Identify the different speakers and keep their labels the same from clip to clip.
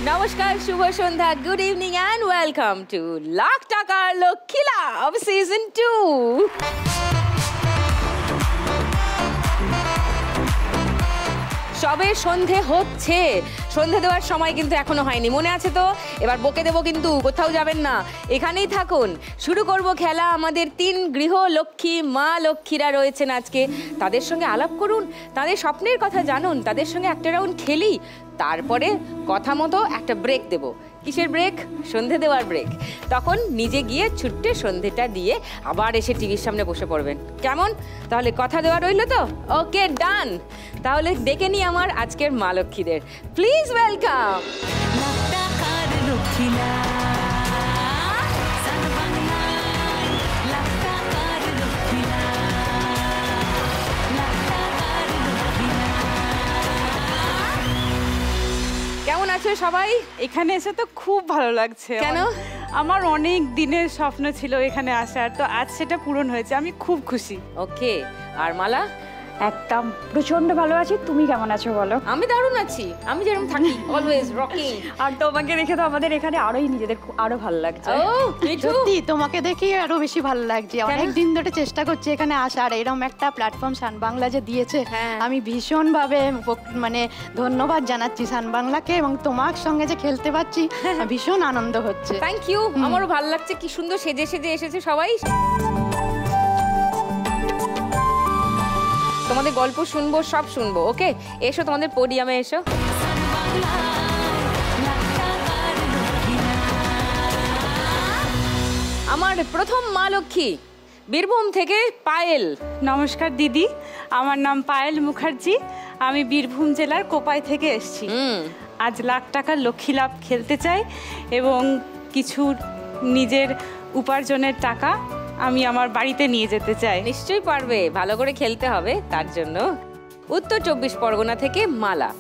Speaker 1: নমস্কার, শুভ সন্ধ্যা, good evening and welcome to lakh টাকার লক্ষ্মী লাভ সিজন 2। সবে সন্ধে হচ্ছে, সন্ধে দেওয়ার সময় কিন্তু এখনো হয়নি, মনে আছে তো? এবার বকে দেবো কিন্তু, কোথাও যাবেন না, এখানেই থাকুন। শুরু করব খেলা। আমাদের 3 গৃহ লক্ষ্মী মা লক্ষ্মীরা রয়েছেন আজকে, তাদের সঙ্গে আলাপ করুন, তাদের স্বপ্নের কথা জানুন, তাদের সঙ্গে একটা রাউন্ড খেলি, তারপরে কথা মতো একটা ব্রেক দেব। কিসের ব্রেক? সন্ধে দেওয়ার ব্রেক। তখন নিজে গিয়ে ছুট্টে সন্ধেটা দিয়ে আবার এসে টিভির সামনে বসে পড়বেন, কেমন? তাহলে কথা দেওয়া রইল তো? ওকে, ডান। তাহলে ডেকে নিই আমার আজকের মা লক্ষ্মীদের। Please welcome. কেমন আছো সবাই?
Speaker 2: এখানে এসে তো খুব ভালো লাগছে।
Speaker 1: কেন?
Speaker 2: আমার অনেক দিনের স্বপ্ন ছিল এখানে আসার, তো আজ সেটা পূরণ হয়েছে, আমি খুব খুশি।
Speaker 1: ওকে, আর মালা?
Speaker 3: একদম প্রচন্ড ভালো আছি। তুমি কেমন আছো বলো?
Speaker 1: আমি দারুণ আছি, আমি যেরকম থাকি, অলওয়েজ রকিং।
Speaker 3: আর তোমাকে দেখে তো আমাদের এখানে আরোই নিজেদের আরো ভালো লাগছে।
Speaker 1: ও মিঠু,
Speaker 4: সত্যি তোমাকে দেখি আরো বেশি ভালো লাগছে। অনেক দিন ধরে চেষ্টা করছি এখানে আসার, এরকম একটা প্ল্যাটফর্ম সান বাংলা যে দিয়েছে, আমি ভীষণ ভাবে মানে ধন্যবাদ জানাচ্ছি সান বাংলাকে, এবং তোমার সঙ্গে যে খেলতে পারছি ভীষণ আনন্দ হচ্ছে।
Speaker 1: Thank you. আমারও ভালো লাগছে, কি সুন্দর সেজে সেজে এসেছে সবাই। তোমাদের গল্প শুনবো, সব শুনবো। ওকে, এসো তোমাদের পোডিয়ামে এসো। আমার প্রথম মা লক্ষ্মী বীরভূম থেকে পায়েল।
Speaker 2: নমস্কার দিদি, আমার নাম পায়েল মুখার্জি, আমি বীরভূম জেলার কোপাই থেকে এসেছি। আজ লাখ টাকার লক্ষ্মী লাভ খেলতে চাই, এবং কিছু নিজের উপার্জনের টাকা আমি আমার বাড়িতে নিয়ে যেতে চাই।
Speaker 1: নিশ্চয়ই পারবে, ভালো করে খেলতে হবে তার জন্য। উত্তর 24 পরগনা থেকে মালা।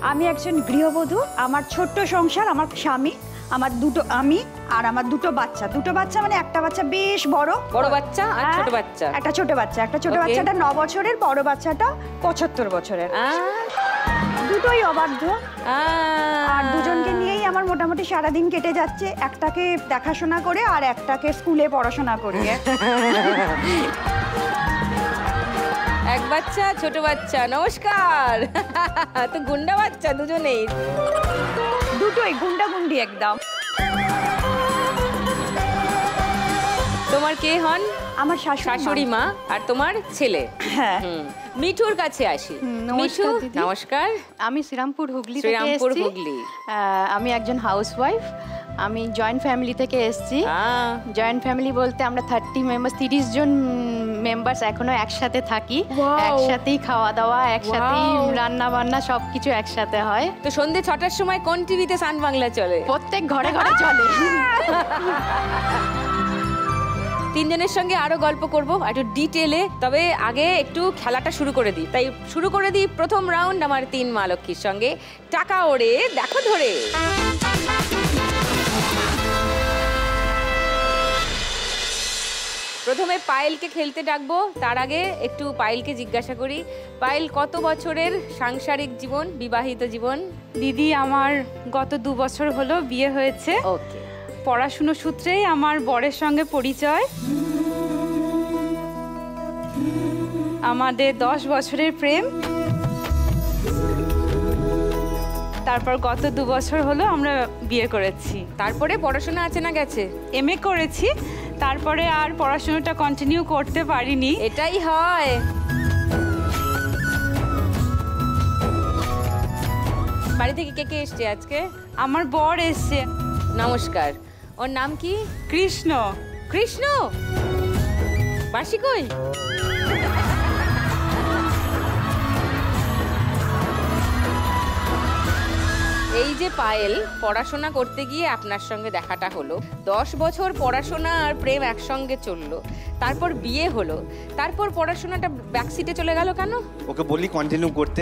Speaker 3: আমি একজন গৃহবধূ, আমার ছোট্ট সংসার, আমার স্বামী, আমার আমি আর আমার দুটো বাচ্চা, মানে একটা বাচ্চা বেশ বড়
Speaker 1: বাচ্চা আর ছোট বাচ্চা।
Speaker 3: একটা ছোট বাচ্চাটা 9 বছরের, বড় বাচ্চাটা 75 বছরের। দুটোই অবাধ্য, আর দুজনকে নিয়েই আমার মোটামুটি সারাদিন কেটে যাচ্ছে, একটাকে দেখাশোনা করে আর একটাকে স্কুলে পড়াশোনা করিয়ে।
Speaker 1: এক বাচ্চা, ছোট বাচ্চা। নমস্কার। তো গুন্ডা বাচ্চা দুজনেই?
Speaker 3: দুটোই গুন্ডাগুন্ডি একদম।
Speaker 1: তোমার কে হন?
Speaker 3: আমার
Speaker 1: শাশুড়ি মা, আর তোমার ছেলে।
Speaker 3: হ্যাঁ।
Speaker 1: মিঠুর কাছে আসি। মিঠু, নমস্কার।
Speaker 4: আমি শ্রীরামপুর হুগলি থেকে এসেছি। আমি একজন হাউসওয়াইফ, আমি জয়েন্ট ফ্যামিলি থেকে এসেছি। জয়েন্ট ফ্যামিলি বলতে আমরা 30 জন মেম্বার্স এখনো একসাথে থাকি, একসাথেই খাওয়া দাওয়া, একসাথেই রান্না বান্না, সবকিছু একসাথে হয়।
Speaker 1: তো সন্ধ্যে 6টার সময় কোন টিভিতে সান বাংলা চলে?
Speaker 4: প্রত্যেক ঘরে ঘরে চলে।
Speaker 1: 3 জনের সঙ্গে আরো গল্প করব একটু ডিটেলে, তবে আগে একটু খেলাটা শুরু করে দিই। তাই শুরু করে দিই প্রথম রাউন্ড আমার 3 মা লক্ষ্মীর সঙ্গে। টাকা ওড়ে দেখো ধরে। প্রথমে পায়েলকে খেলতে ডাকবো, তার আগে একটু পায়েলকে জিজ্ঞাসা করি, পায়েল কত বছরের সাংসারিক জীবন, বিবাহিত জীবন?
Speaker 2: দিদি, আমার গত 2 বছর হলো বিয়ে হয়েছে।
Speaker 1: ওকে।
Speaker 2: পড়াশুনো সূত্রেই আমার বরের সঙ্গে পরিচয়। আমাদের 10 বছরের প্রেম, তারপর গত 2 বছর হলো আমরা বিয়ে করেছি।
Speaker 1: তারপরে পড়াশোনা আছে না গেছে?
Speaker 2: MA করেছি, তারপরে আর পড়াশোনাটা কন্টিনিউ করতে পারিনি।
Speaker 1: এটাই হয়। বাড়ি থেকে কে কে এসছে আজকে?
Speaker 2: আমার বর এসছে।
Speaker 1: নমস্কার। ওর নাম কি?
Speaker 2: কৃষ্ণ।
Speaker 1: কৃষ্ণ? বাসি কই? এই যে পায়েল পড়াশোনা করতে গিয়ে আপনার সঙ্গে দেখাটা হলো, 10 বছর পড়াশোনা আর প্রেম একসঙ্গে চললো, তারপর বিয়ে হলো, তারপর পড়াশোনাটা ব্যাকসিটে চলে গেল কেন?
Speaker 5: ওকে বলি কন্টিনিউ করতে,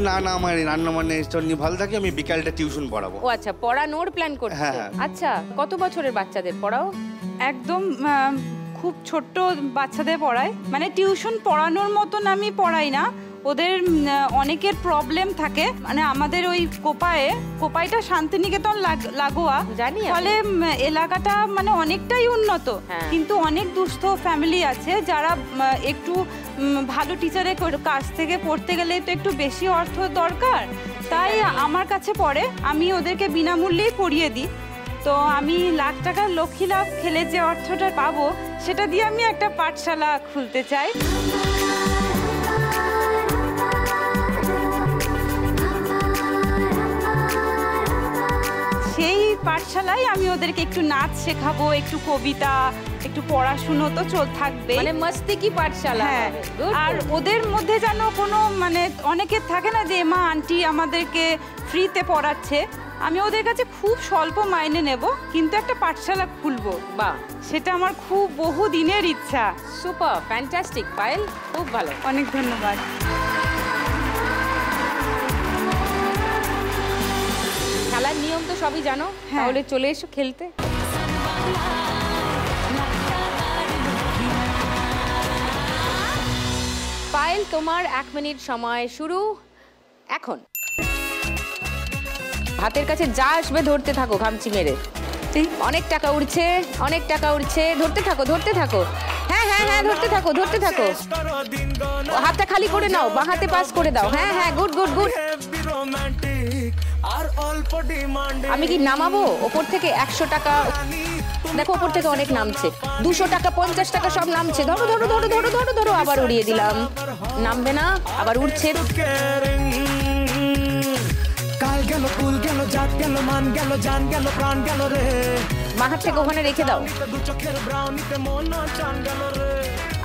Speaker 5: না না আমার রান্না বান্না নিয়ে ভালো থাকে, আমি বিকালটা টিউশন পড়াবো।
Speaker 1: ও আচ্ছা, পড়ানোর প্ল্যান করছে।
Speaker 5: হ্যাঁ।
Speaker 1: আচ্ছা, কত বছরের বাচ্চাদের পড়াও?
Speaker 2: একদম খুব ছোট্ট বাচ্চাদের পড়াই, মানে টিউশন পড়ানোর মতন আমি পড়াই না। ওদের অনেকের প্রবলেম থাকে, মানে আমাদের ওই কোপাইটা শান্তিনিকেতন লাগোয়া,
Speaker 1: জানি
Speaker 2: ফলে এলাকাটা মানে অনেকটাই উন্নত, কিন্তু অনেক দুস্থ ফ্যামিলি আছে যারা একটু ভালো টিচারের কাছ থেকে পড়তে গেলে তো একটু বেশি অর্থ দরকার, তাই আমার কাছে পড়ে, আমি ওদেরকে বিনামূল্যেই পড়িয়ে দিই। তো আমি লাখ টাকার লক্ষ্মী লাভ খেলে যে অর্থটা পাবো সেটা দিয়ে আমি একটা পাঠশালা খুলতে চাই। সেই পাঠশালায় আমি ওদেরকে একটু নাচ শেখাবো, একটু কবিতা, একটু পড়াশুনো তো থাকবে,
Speaker 1: মানে মস্তি কি পাঠশালা।
Speaker 2: হ্যাঁ, আর ওদের মধ্যে যেন কোনো মানে অনেকের থাকে না যে মা আন্টি আমাদেরকে ফ্রিতে পড়াচ্ছে, আমি ওদের কাছে খুব স্বল্প মাইনে নেব, কিন্তু একটা পাঠশালা খুলবো।
Speaker 1: বাহ,
Speaker 2: সেটা আমার খুব বহু দিনের ইচ্ছা।
Speaker 1: সুপার, ফ্যান্টাস্টিক পায়েল, খুব ভালো,
Speaker 2: অনেক ধন্যবাদ।
Speaker 1: খেলার নিয়ম তো সবই জানো, তাহলে চলে এসো খেলতে। পায়েল, তোমার 1 মিনিট সময় শুরু এখন। হাতের কাছে যা আসবে ধরতে থাকো ঘামচি মেরে। অনেক টাকা উঠছে, অনেক টাকা উঠছে, ধরতে থাকো, ধরতে থাকো। হ্যাঁ হ্যাঁ হ্যাঁ, ধরতে থাকো, ধরতে থাকো। হাতটা খালি করে নাও, বাঁ হাতে পাস করে দাও। হ্যাঁ হ্যাঁ, গুড গুড গুড। আমি কি নামাবো ওপর থেকে? 100 টাকা দেখো, ওপর থেকে অনেক নামছে, 200 টাকা, 50 টাকা সব নামছে। ধরো ধরো ধরো ধরো ধরো ধরো, আবার উড়িয়ে দিলাম। নামবে না, আবার উঠছে। বাঁ হাত থেকে ওখানে রেখে দাও,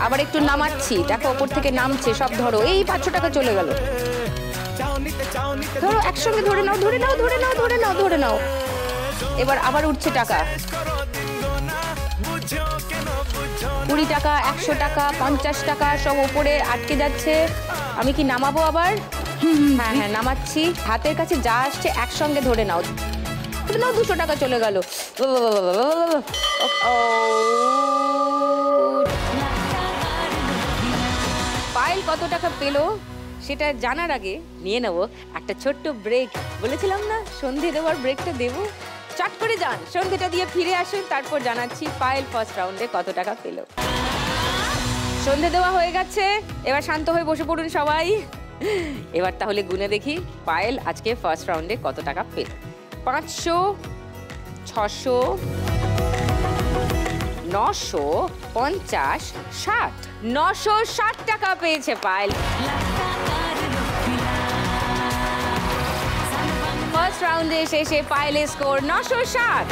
Speaker 1: আবার একটু নামাচ্ছি, দেখো ওপর থেকে নামছে সব। ধরো, এই 500 টাকা চলে গেল। ধরো, একসঙ্গে ধরে নাও, ধরে নাও, ধরে নাও, ধরে নাও, ধরে নাও। এবার আবার উঠছে টাকা, 20 টাকা, 100 টাকা, 50 টাকা সব উপরে আটকে যাচ্ছে। আমি কি নামাবো আবার? হ্যাঁ হ্যাঁ, নামাচ্ছি। হাতের কাছে যা আসছে একসঙ্গে ধরে নাও, ধরে নাও। 200 টাকা চলে গেল। পায়েল কত টাকা পেলো সেটা জানার আগে নিয়ে নেবো একটা ছোট্ট ব্রেক। বলেছিলাম না সন্ধে দেওয়ার ব্রেকটা দেবো, চট করে যান, সন্ধেটা দিয়ে ফিরে আসুন, তারপর জানাচ্ছি পায়েল ফার্স্ট রাউন্ডে কত টাকা পেলো। সন্ধে দেওয়া হয়ে গেছে, এবার শান্ত হয়ে বসে পড়ুন সবাই। এবার তাহলে গুনে দেখি পায়েল আজকে ফার্স্ট রাউন্ডে কত টাকা পেল। 500, 600, 900, 50, 60, 960 টাকা পেয়েছে পায়েল। ফার্স্ট রাউন্ডে শেষে পায়েলের স্কোর 960।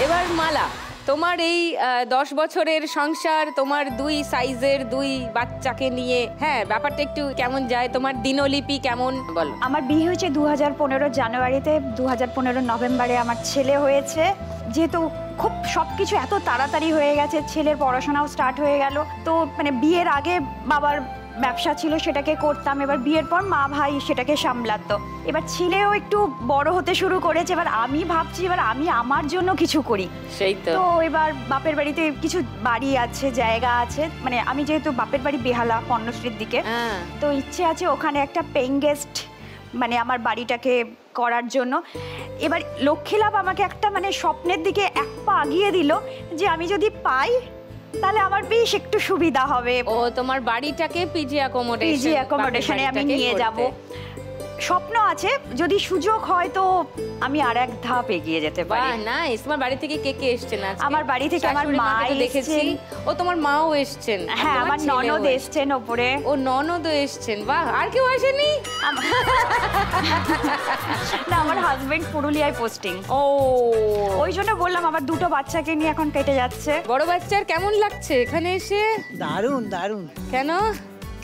Speaker 1: এবার মালা, তোমার এই 10 বছরের সংসার, তোমার 2 সাইজের 2 বাচ্চাকে নিয়ে, হ্যাঁ, ব্যাপারটা একটু কেমন যায়? তোমার দিনলিপি কেমন বলো?
Speaker 3: আমার বিয়ে হয়েছে 2015 জানুয়ারিতে, 2015 নভেম্বরে আমার ছেলে হয়েছে। যেহেতু খুব সবকিছু এত তাড়াতাড়ি হয়ে গেছে, ছেলের পড়াশোনাও স্টার্ট হয়ে গেল, তো মানে বিয়ের আগে বাবার ব্যবসা ছিল, সেটাকে করতাম। এবার বিয়ের পর মা ভাই সেটাকে সামলাতো। এবার ছেলেও একটু বড় হতে শুরু করেছে, এবার আমি ভাবছি এবার আমি আমার জন্য কিছু করি।
Speaker 1: সেই তো
Speaker 3: এবার বাপের বাড়িতে কিছু বাড়ি আছে, জায়গা আছে, মানে আমি যেহেতু বাপের বাড়ি বেহালা পণ্যশ্রীর দিকে, তো ইচ্ছে আছে ওখানে একটা পেইং গেস্ট মানে আমার বাড়িটাকে করার জন্য। এবার লক্ষ্মী লাভ আমাকে একটা মানে স্বপ্নের দিকে এক পা আগিয়ে দিল যে আমি যদি পাই তাহলে আমার বেশ একটু সুবিধা হবে।
Speaker 1: ও, তোমার বাড়িটাকে পিজি অ্যাকোমোডেশনে
Speaker 3: আমি নিয়ে যাব। স্বপ্ন আছে, যদি সুযোগ হয় তো আমি আর এক ধাপ এগিয়ে যেতে পারি।
Speaker 1: বাহ, নাইস। তোমার বাড়ি থেকে কে কে এসেছেন আজকে?
Speaker 3: আমার বাড়ি থেকে আমার মা
Speaker 1: দেখেছি। ও, তোমার মাও এসেছেন?
Speaker 3: হ্যাঁ, আমার ননদ এসেছেন ওপরে।
Speaker 1: ও, ননদও এসেছেন। বাহ, আর কেউ আসেনি?
Speaker 3: না, আমার হাজবেন্ড পুরুলিয়ায় পোস্টিং।
Speaker 1: ও,
Speaker 3: ওই জন্য বললাম আমার 2টো বাচ্চাকে নিয়ে এখন কেটে যাচ্ছে।
Speaker 1: বড় বাচ্চার কেমন লাগছে এখানে এসে?
Speaker 6: দারুণ দারুণ।
Speaker 1: কেন?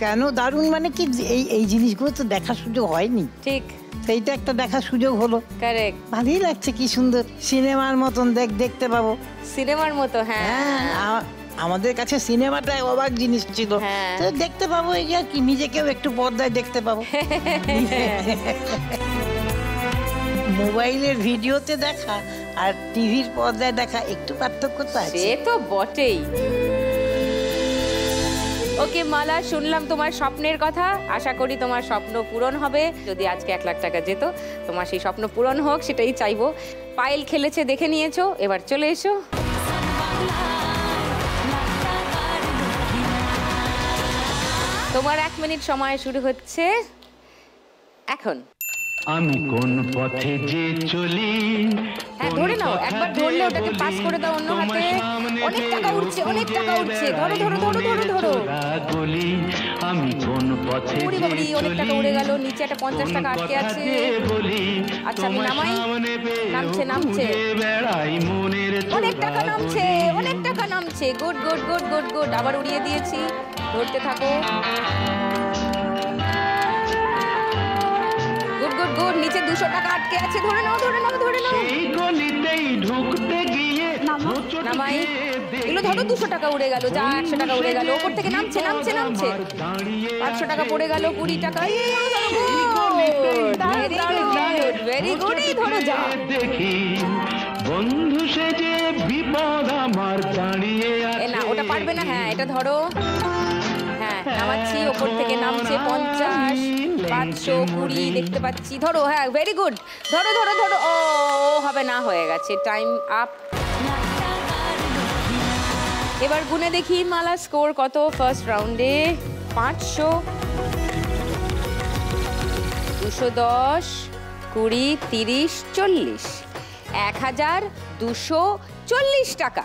Speaker 6: কেন দারুণ মানে কি এই এই জিনিসগুলো তো দেখার সুযোগ হয়নি,
Speaker 1: ঠিক
Speaker 6: সেইটা একটা দেখার সুযোগ হলো।
Speaker 1: কারেক্ট,
Speaker 6: ভালোই লাগছে, কি সুন্দর সিনেমার মতন দেখতে পাবো।
Speaker 1: সিনেমার মতো, হ্যাঁ।
Speaker 6: হ্যাঁ, আমাদের কাছে সিনেমাটাই অবাক জিনিস ছিল,
Speaker 1: হ্যাঁ।
Speaker 6: তো দেখতে পাবো এই আর কি, নিজেকেও একটু পর্দায় দেখতে পাবো। মোবাইলের ভিডিওতে দেখা আর টিভির পর্দায় দেখা একটু পার্থক্য তো আছে।
Speaker 1: সে তো বটেই। ওকে মালা, শুনলাম তোমার স্বপ্নের কথা, আশা করি তোমার স্বপ্ন পূরণ হবে। যদি আজকে 1 লাখ টাকা যেত, তোমার সেই স্বপ্ন পূরণ হোক, সেটাই চাইবো। পায়েল খেলেছে, দেখে নিয়েছো, এবার চলে এসো। তোমার 1 মিনিট সময় শুরু হচ্ছে এখন।
Speaker 7: আমি কোন পথে যে চলি,
Speaker 1: হ্যাঁ ধরে নাও, একবার ধরলে ওটাকে পাস করে দাও অন্য হাতে। অনেক টাকা উঠছে, অনেক টাকা উঠছে, ধরো ধরো ধরো ধরো ধরো।
Speaker 7: আমি কোন পথে
Speaker 1: উড়ি বাবরি, অনেক টাকা উড়ে গেল, নিচে একটা 50 টাকা আটকে আছে। আচ্ছা আমি নামাই, নামছে নামছে, অনেক টাকা নামছে, অনেক টাকা নামছে। Good good good good good, আবার উড়িয়ে দিয়েছি, ধরতে থাকো। গুড গুড গুড, নিচে 200 টাকা আটকে আছে, ধরে নাও ধরে নাও ধরে নাও। নামাই, এগুলো ধরো, 200 টাকা উড়ে গেল, যা 100 টাকা উড়ে গেল, ওপর থেকে নামছে নামছে নামছে। 500 টাকা পড়ে গেল, 20 টাকা। ভেরি গুড, এই ধরো যা।
Speaker 7: বন্ধু সেজে বিপদ আমার দাঁড়িয়ে আছে।
Speaker 1: না ওটা পারবে না, হ্যাঁ এটা ধরো। হ্যাঁ নামাচ্ছি, ওপর থেকে নামছে 50, 500, 20 দেখতে পাচ্ছি, ধরো। হ্যাঁ ভেরি গুড, ধরো ধরো ধরো। ও হবে না, হয়ে গেছে, টাইম আপ। এবার গুনে দেখি মালা স্কোর কত ফার্স্ট রাউন্ডে। 500, 210, 20, 30, 40, 1240 টাকা।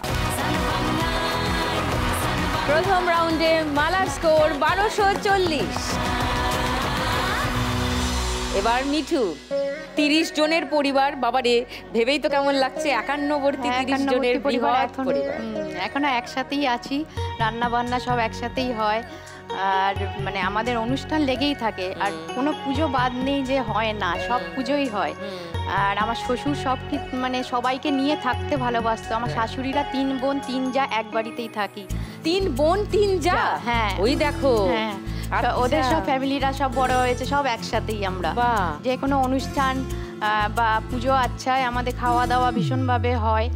Speaker 1: প্রথম রাউন্ডে মালার স্কোর 1240। এবার মিঠু, 30 জনের পরিবার, বাবারে ভেবেই তো কেমন লাগছে, 51বর্তী 30 জনের পরিবার।
Speaker 4: এখনো একসাথেই আছি, রান্না বান্না সব একসাথেই হয়, আর মানে আমাদের অনুষ্ঠান লেগেই থাকে, আর কোনো পুজো বাদ নেই যে হয় না, সব পুজোই হয়। আর আমার শ্বশুর সব মানে সবাইকে নিয়ে থাকতে ভালোবাসতো। আমার শাশুড়িরা 3 বোন 3 যা এক বাড়িতেই থাকি।
Speaker 1: 3 বোন 3 যা,
Speaker 4: হ্যাঁ
Speaker 1: ওই দেখো।
Speaker 4: হ্যাঁ, ওদের সব ফ্যামিলিরা সব বড় হয়েছে, সব একসাথেই আমরা। যে কোনো অনুষ্ঠান বা পুজো আচ্ছায় আমাদের খাওয়া দাওয়া ভীষণভাবে হয়।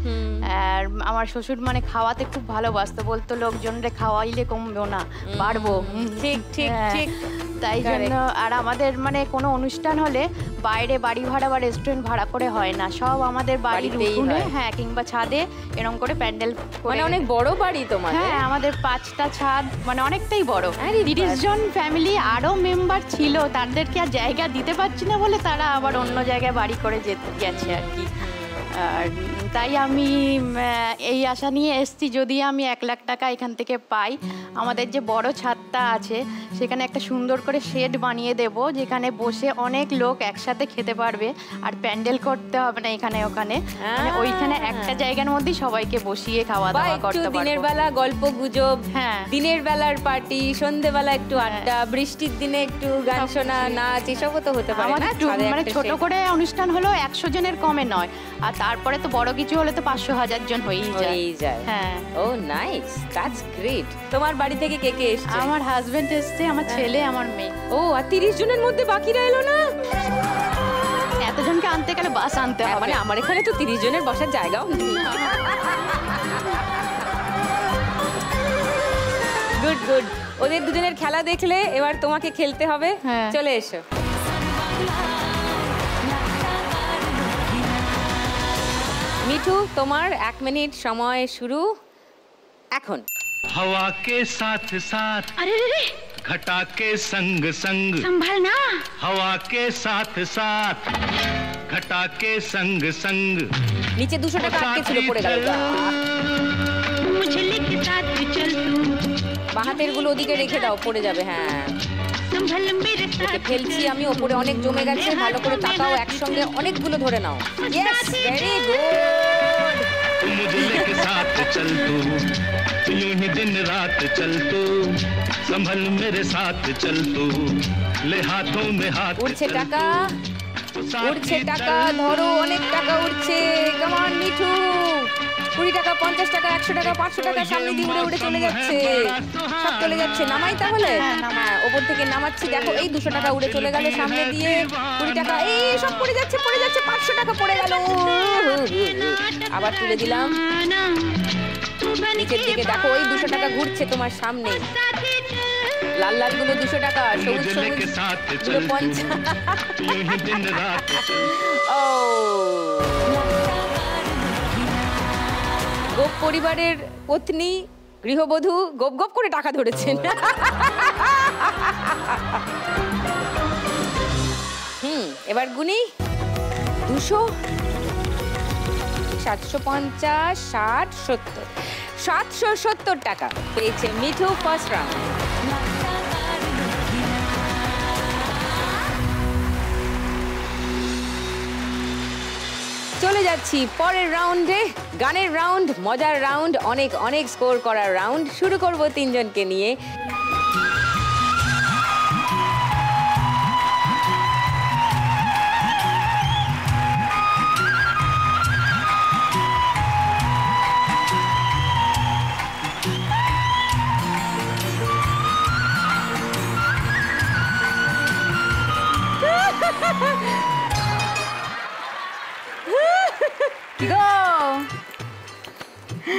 Speaker 4: আর আমার শ্বশুর মানে খাওয়াতে খুব ভালোবাসতো, বলতো লোকজনরে খাওয়াইলে কমবো না, বাড়বো।
Speaker 1: ঠিক ঠিক ঠিক,
Speaker 4: তাই জন্য। আর আমাদের মানে কোনো অনুষ্ঠান হলে বাইরে বাড়ি ভাড়া বা রেস্টুরেন্ট ভাড়া করে হয় না, সব আমাদের বাড়ির উঠোনে, হ্যাঁ কিংবা ছাদে এরকম করে প্যান্ডেল।
Speaker 1: মানে অনেক বড় বাড়ি তোমার?
Speaker 4: হ্যাঁ আমাদের 5টা ছাদ, মানে অনেকটাই বড়। 30 জন ফ্যামিলি, আরো মেম্বার ছিল, তাদেরকে আর জায়গা দিতে পারছি না বলে তারা আবার অন্য জায়গায় বাড়ি করে গেছে আর কি। আর তাই আমি এই আশা নিয়ে এসেছি, যদি আমি 1 লাখ টাকা এখান থেকে পাই, আমাদের যে বড় ছাদটা আছে সেখানে একটা সুন্দর করে শেড বানিয়ে দেব, যেখানে বসে অনেক লোক একসাথে খেতে পারবে, আর প্যান্ডেল করতে হবে না এখানে ওখানে, মানে ওইখানে একটা জায়গার মধ্যেই সবাইকে বসিয়ে খাওয়া দাওয়া করতে পারবো।
Speaker 1: দিনের বেলা গল্প গুজব, হ্যাঁ দিনের বেলার পার্টি, সন্ধ্যেবেলা একটু আড্ডা, বৃষ্টির দিনে একটু গান শোনা, নাচ, এসবও তো হতে পারে না?
Speaker 4: মানে ছোট করে অনুষ্ঠান হলো 100 জনের কমে নয়, আর তারপরে তো বড় কিছু হলে তো 500-1000 জন হয়েই যায়। হ্যাঁ।
Speaker 1: ও নাইস, দ্যাটস গ্রেট। তোমার বাড়ি থেকে কে কে এসেছে?
Speaker 4: আমার হাজবেন্ড এসেছে, আমার ছেলে, আমার মেয়ে।
Speaker 1: ও, আর 30 জনের মধ্যে বাকিরা এলো না?
Speaker 4: এতজনকে আনতে গেলে বাস আনতে হবে।
Speaker 1: মানে আমার এখানে তো 30 জনের বসার জায়গাও নেই। গুড গুড, ওদের দুজনের খেলা দেখলে এবার তোমাকে খেলতে হবে। চলে এসো। মিঠু, তোমার 1 মিনিট সময় শুরু এখন।
Speaker 7: हवा के साथ साथ,
Speaker 8: अरे रे रे,
Speaker 7: घटा के संग संग,
Speaker 8: संभल ना।
Speaker 7: हवा के साथ साथ, घटा के संग संग,
Speaker 1: নিচে 200 টাকা আটকে ছিল, পড়ে গেল।
Speaker 8: मुझे लेके साथ चल तू,
Speaker 1: বাহাতের গুলো ওদিকে রেখে দাও, পড়ে যাবে। হ্যাঁ
Speaker 8: संभल मेरे साथ।
Speaker 1: ফেলছি আমি, ওপরে অনেক জমে গেছে, ভালো করে তাকাও, একসঙ্গে অনেকগুলো ধরে নাও। Yes, very good.
Speaker 7: मुझे लेके साथ चल तू यूं ही दिन रात चल तू संभल मेरे साथ चल तू ले हाथों में हाथ
Speaker 1: উঠছে টাকা, উঠছে টাকা, ধরো অনেক টাকা উঠছে। কেমন মিঠু? 20 টাকা, 50 টাকা, 100 টাকা, 500 টাকা সামনে দিয়ে উড়ে উড়ে চলে যাচ্ছে, সব চলে যাচ্ছে। নামাই তাহলে, হ্যাঁ ওপর থেকে নামাচ্ছি। দেখো এই 200 টাকা উড়ে চলে গেল সামনে দিয়ে, 20 টাকা এই সব পড়ে যাচ্ছে পড়ে যাচ্ছে, 500 টাকা পড়ে গেল। আবার তুলে দিলাম নিচের দিকে। দেখো ওই 200 টাকা ঘুরছে তোমার সামনে, লাল লাল গুলো 200 টাকা, সবুজ সবুজ গুলো 50। ও গোপ পরিবারের পত্নী গৃহবধূ গোপ গোপ করে টাকা ধরেছেন। এবার গুনি 200, 750, 60, 70, 770 টাকা পেয়েছে মিঠু ফার্স্ট রাউন্ড। চলে যাচ্ছি পরের রাউন্ডে, গানের রাউন্ড, মজার রাউন্ড, অনেক অনেক স্কোর করার রাউন্ড। শুরু করব তিনজনকে নিয়ে।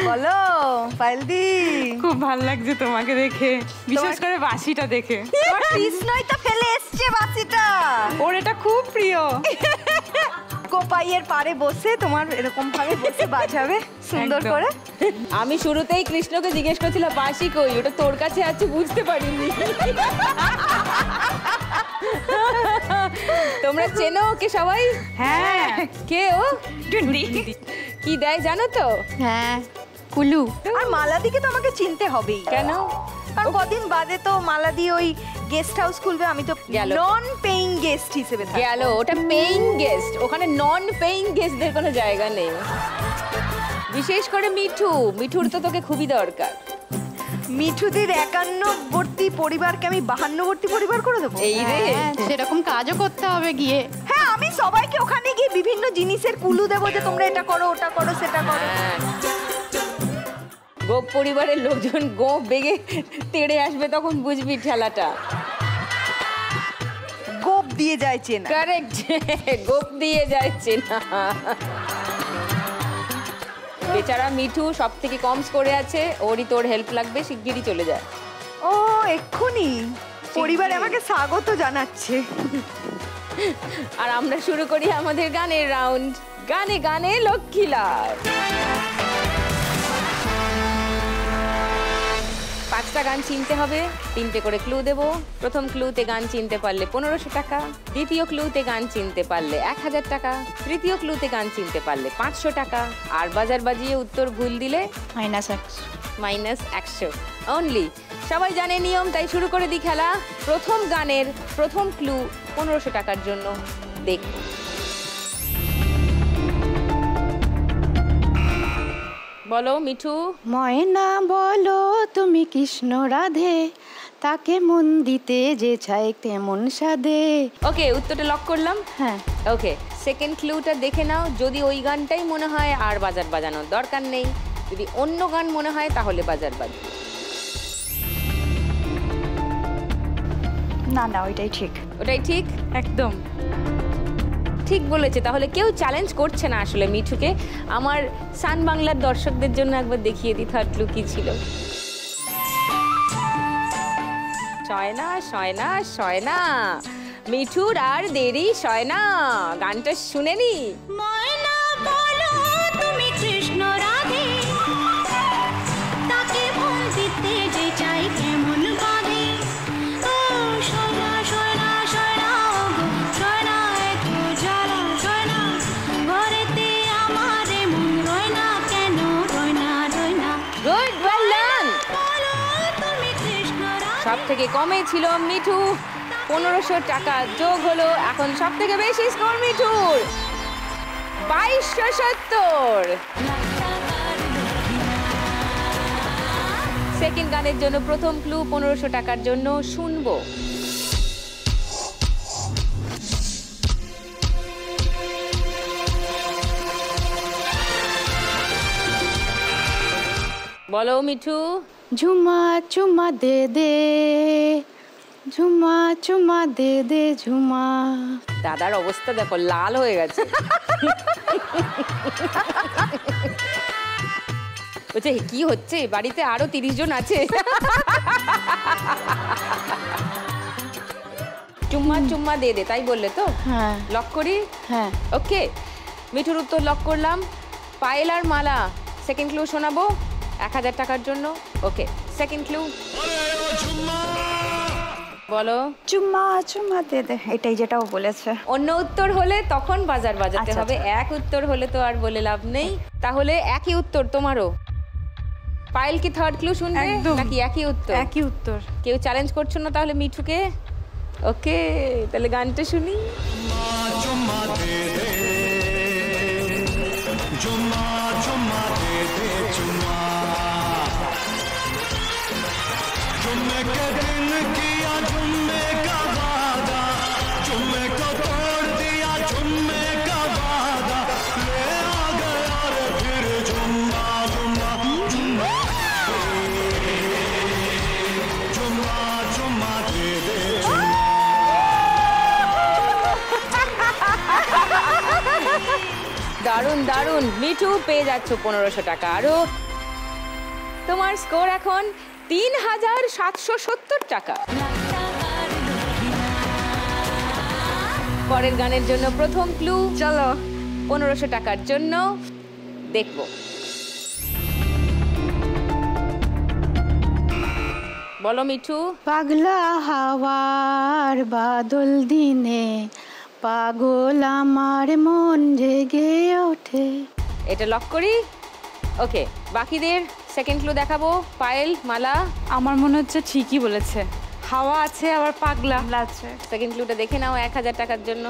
Speaker 3: বলো পাইলদি,
Speaker 2: খুব ভালো লাগছে তোমাকে দেখে, বিশেষ করে বাঁশিটা দেখে।
Speaker 3: কৃষ্ণই তো ফেলে এসছে বাঁশিটা,
Speaker 2: ওর এটা খুব প্রিয়।
Speaker 3: কোপাইয়ের পারে বসে তোমার এরকম ভাবে বসে বাজাবে সুন্দর
Speaker 2: একদম।
Speaker 3: করে।
Speaker 1: আমি শুরুতেই কৃষ্ণকে জিজ্ঞেস করছিলাম বাঁশি কই, ওটা তোর কাছে আছে, বুঝতে পারিনি। তোমরা চেনো ওকে সবাই?
Speaker 2: হ্যাঁ।
Speaker 1: কে ও? কি দেয় জানো তো?
Speaker 4: হ্যাঁ, কুলু।
Speaker 3: আর মালাদিকে তো আমাকে চিনতে হবেই,
Speaker 1: কেন?
Speaker 3: কারণ কদিন বাদে তো মালাদি ওই গেস্ট হাউস খুলবে, আমি তো
Speaker 1: গেল।
Speaker 3: নন পেইং গেস্ট হিসেবে থাকবো।
Speaker 1: গেল, ওটা পেইং গেস্ট, ওখানে নন পেইং গেস্টদের কোনো জায়গা নেই। বিশেষ করে মিঠু, মিঠুর তো তোকে খুবই দরকার।
Speaker 3: মিঠুদির 51বর্তী পরিবারকে আমি 52বর্তী পরিবার করে দেবো।
Speaker 1: এই রে,
Speaker 4: হ্যাঁ, সেরকম কাজও করতে হবে গিয়ে।
Speaker 3: হ্যাঁ, আমি সবাইকে ওখানে গিয়ে বিভিন্ন জিনিসের কুলু দেবো যে তোমরা এটা করো, ওটা করো, সেটা করো।
Speaker 1: গোপ পরিবারের লোকজন গোপ বেগে তেড়ে আসবে, তখন বুঝবি ঠেলাটা।
Speaker 3: গোপ দিয়ে যায় চেনা।
Speaker 1: কারেক্ট, গোপ দিয়ে যাচ্ছে না। বেচারা মিঠু সব থেকে কম স্কোরে আছে, ওরই তোর হেল্প লাগবে, শিগগিরই চলে যায়।
Speaker 3: ও এক্ষুনি পরিবার আমাকে স্বাগত জানাচ্ছে।
Speaker 1: আর আমরা শুরু করি আমাদের গানের রাউন্ড, গানে গানে লক্ষ্মী লাভ। 5টা গান চিনতে হবে, 3টে করে ক্লু দেব। প্রথম ক্লুতে গান চিনতে পারলে 1500 টাকা, দ্বিতীয় ক্লুতে গান চিনতে পারলে 1000 টাকা, তৃতীয় ক্লুতে গান চিনতে পারলে 500 টাকা, আর বাজার বাজিয়ে উত্তর ভুল দিলে -100 অনলি। সবাই জানে নিয়ম, তাই শুরু করে দিই খেলা। প্রথম গানের প্রথম ক্লু 1500 টাকার জন্য। দেখুন, বলো মিঠু।
Speaker 4: ময়না বলো তুমি কৃষ্ণ রাধে, তাকে মন দিতে যে চাই তেমন সাধে।
Speaker 1: ওকে, উত্তরটা লক করলাম।
Speaker 4: হ্যাঁ,
Speaker 1: ওকে, সেকেন্ড ক্লুটা দেখে নাও। যদি ওই গানটাই মনে হয় আর বাজার বাজানোর দরকার নেই, যদি অন্য গান মনে হয় তাহলে বাজার বাজবে।
Speaker 3: না না, ওইটাই ঠিক।
Speaker 1: ওটাই ঠিক,
Speaker 2: একদম
Speaker 1: ঠিক বলেছে। তাহলে কেউ চ্যালেঞ্জ করছে না আসলে মিঠুকে। আমার সান বাংলার দর্শকদের জন্য একবার দেখিয়ে দিই থার্ড ক্লু কি ছিল। সয়না সয়না সয়না, মিঠুর আর দেরি সয়না, গানটা শুনে নি।
Speaker 8: ময়না বলো তুমি কৃষ্ণ রাধে, তাকে মন দিতে যে চাই কেমন বাঁধে। ও সয়না সয়না সয়না, সয়না একটু জ্বালা সয়না, ঘরেতে আমার মন রয় না কেন, রয় না রয় না।
Speaker 1: Good, well done.
Speaker 8: বলো তুমি কৃষ্ণ রাধে।
Speaker 1: সব থেকে কমে ছিল মিঠু, 1500 টাকা যোগ হলো। এখন সব থেকে বেশি স্কোর মিঠুর, 2270। সেকেন্ড গানের জন্য প্রথম ক্লু 1500 টাকার জন্য শুনবো। বলো মিঠু।
Speaker 4: ঝুমা চুমা দে দে, ঝুমা চুমা দে দে ঝুমা।
Speaker 1: দাদার অবস্থা দেখো, লাল হয়ে গেছে। বলছে কি হচ্ছে, বাড়িতে আরো 30 জন আছে। চুম্মা চুম্মা দে দে, তাই বললে তো?
Speaker 4: হ্যাঁ।
Speaker 1: লক করি?
Speaker 4: হ্যাঁ।
Speaker 1: ওকে, মিঠুর উত্তর লক করলাম। পায়েল আর মালা সেকেন্ড ক্লু শোনাবো 1000 টাকার জন্য। ওকে, সেকেন্ড ক্লু বলো।
Speaker 3: চুম্মা চুম্মা দে দে, এটাই যেটাও বলেছে।
Speaker 1: অন্য উত্তর হলে তখন বাজার বাজাতে
Speaker 3: আচ্ছা,
Speaker 1: হবে, এক উত্তর হলে তো আর বলে লাভ নেই। তাহলে একই উত্তর তোমারও। পায়েল কি থার্ড ক্লু শুনবে
Speaker 2: একদম।
Speaker 1: নাকি একই উত্তর?
Speaker 2: একই উত্তর।
Speaker 1: কেউ চ্যালেঞ্জ করছো না তাহলে মিঠুকে? ওকে, তাহলে গানটা শুনি।
Speaker 7: चुम्मा दे दे, चुम्मा चुम्मा दे दे चुम्मा, जुम्मे के दिन किया जुम्मे का वादा, जुम्मे को तोड़ दिया जुम्मे का वादा, ले आ गया रे फिर जुम्मा जुम्मा जुम्मा, जुम्मा चुम्मा दे दे चुम्मा।
Speaker 1: দারুণ দারুণ, মিঠু পেয়ে যাচ্ছ 1500 টাকা আরো। তোমার স্কোর এখন 3770 টাকা। পরের গানের জন্য প্রথম ক্লু চলো 1500 টাকার জন্য দেখবো। বলো মিঠু।
Speaker 4: পাগলা হাওয়ার বাদল দিনে পাগল আমার মন জেগে ওঠে।
Speaker 1: এটা লক করি? ওকে, বাকিদের সেকেন্ড ক্লু দেখাবো। পায়েল, মালা।
Speaker 2: আমার মনে হচ্ছে ঠিকই বলেছে, হাওয়া আছে আবার পাগলা আছে।
Speaker 1: সেকেন্ড ক্লুটা দেখে নাও 1000 টাকার জন্য।